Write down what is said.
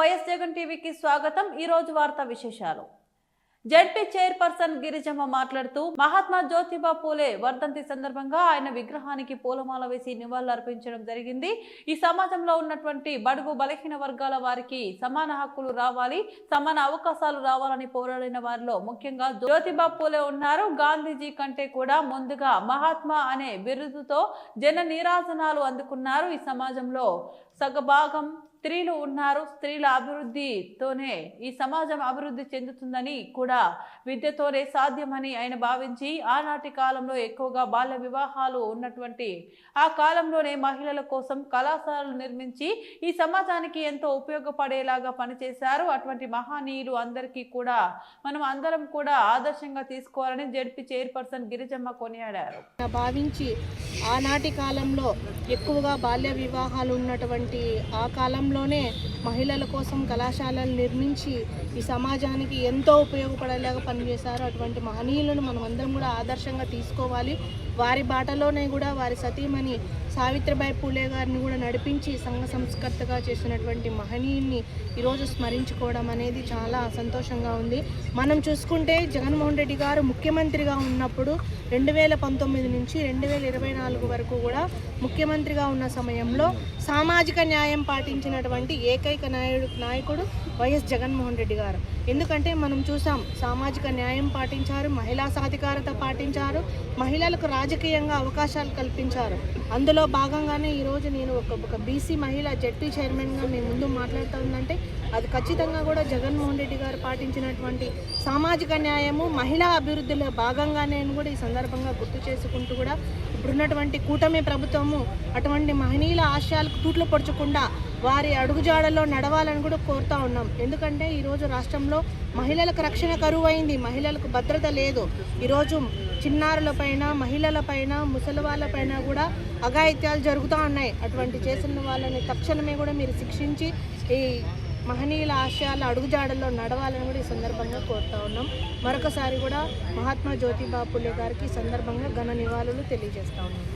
YS Jagan టీవీకి స్వాగతం। ఈ రోజు వార్తా విశేషాలు। జడ్పీ చైర్పర్సన్ గిరిజమ్మ మాట్లాడుతూ మహాత్మా జ్యోతిబా పూలే వర్ధంతి సందర్భంగా ఆయన విగ్రహానికి పూలమాల వేసి నివాళులర్పించడం జరిగింది। ఈ సమాజంలో ఉన్నటువంటి బడుగు బలహీన వర్గాల వారికి సమాన హక్కులు రావాలి, సమాన అవకాశాలు రావాలని పోరాడిన వారిలో ముఖ్యంగా జ్యోతిబా పూలే ఉన్నారు। గాంధీజీ కంటే కూడా ముందుగా మహాత్మా అనే బిరుదుతో జన నీరాజనాలు అందుకున్నారు। ఈ సమాజంలో సగభాగం స్త్రీలు ఉన్నారు। స్త్రీల అభివృద్ధితోనే ఈ సమాజం అభివృద్ధి చెందుతుందని కూడా విద్యతోనే సాధ్యమని ఆయన భావించి ఆనాటి కాలంలో ఎక్కువగా బాల్య వివాహాలు ఉన్నటువంటి ఆ కాలంలోనే మహిళల కోసం కళాశాలలు నిర్మించి ఈ సమాజానికి ఎంతో ఉపయోగపడేలాగా పనిచేశారు। అటువంటి మహనీయులు అందరికీ కూడా మనం అందరం కూడా ఆదర్శంగా తీసుకోవాలని జడ్పీ చైర్పర్సన్ గిరిజమ్మ కొనియాడారు। భావించి ఆనాటి కాలంలో ఎక్కువగా బాల్య వివాహాలు ఉన్నటువంటి ఆ కాలంలోనే మహిళల కోసం కళాశాలలు నిర్మించి ఈ సమాజానికి ఎంతో ఉపయోగపడేలాగా పనిచేశారు। అటువంటి మహనీయులను మనం అందరం కూడా ఆదర్శంగా తీసుకోవాలి। వారి బాటలోనే కూడా వారి సతీమణి సావిత్రిబాయి పూలే గారిని కూడా నడిపించి సంఘ సంస్కర్తగా చేసినటువంటి మహనీయుల్ని ఈరోజు స్మరించుకోవడం అనేది చాలా సంతోషంగా ఉంది। మనం చూసుకుంటే జగన్మోహన్ రెడ్డి గారు ముఖ్యమంత్రిగా ఉన్నప్పుడు 2019 నుంచి 2024 వరకు కూడా ముఖ్యమంత్రిగా ఉన్న సమయంలో సామాజిక న్యాయం పాటించినటువంటి ఏకైక నాయకుడు వైఎస్ జగన్మోహన్ రెడ్డి గారు। ఎందుకంటే మనం చూసాం సామాజిక న్యాయం పాటించారు, మహిళా సాధికారత పాటించారు, మహిళలకు రాజకీయంగా అవకాశాలు కల్పించారు। అందులో భాగంగానే ఈరోజు నేను ఒక బీసీ మహిళ జడ్పీ చైర్మన్గా మీ ముందు మాట్లాడుతుందంటే అది ఖచ్చితంగా కూడా జగన్మోహన్ రెడ్డి గారు పాటించినటువంటి సామాజిక న్యాయము మహిళా అభివృద్ధిలో భాగంగానే కూడా ఈ సందర్భంగా గుర్తు చేసుకుంటూ కూడా ఇప్పుడున్నటువంటి కూటమి ప్రభుత్వము అటువంటి మహనీయుల ఆశయాలకు తూట్లు పొడుచకుండా వారి అడుగుజాడల్లో నడవాలని కూడా కోరుతూ ఉన్నాం। ఎందుకంటే ఈరోజు రాష్ట్రంలో మహిళలకు రక్షణ కరువు అయింది, మహిళలకు భద్రత లేదు। ఈరోజు చిన్నారులపైన, మహిళలపైన, ముసలి వాళ్ళపైన కూడా అఘాయిత్యాలు జరుగుతూ ఉన్నాయి। అటువంటి చేసిన వాళ్ళని తక్షణమే కూడా మీరు శిక్షించి ఈ మహనీయుల ఆశయాల అడుగుజాడల్లో నడవాలని కూడా ఈ సందర్భంగా కోరుతా ఉన్నాం। మరొకసారి కూడా మహాత్మా జ్యోతిబా పూలే గారికి ఈ సందర్భంగా ఘన నివాళులు తెలియజేస్తా ఉన్నాం।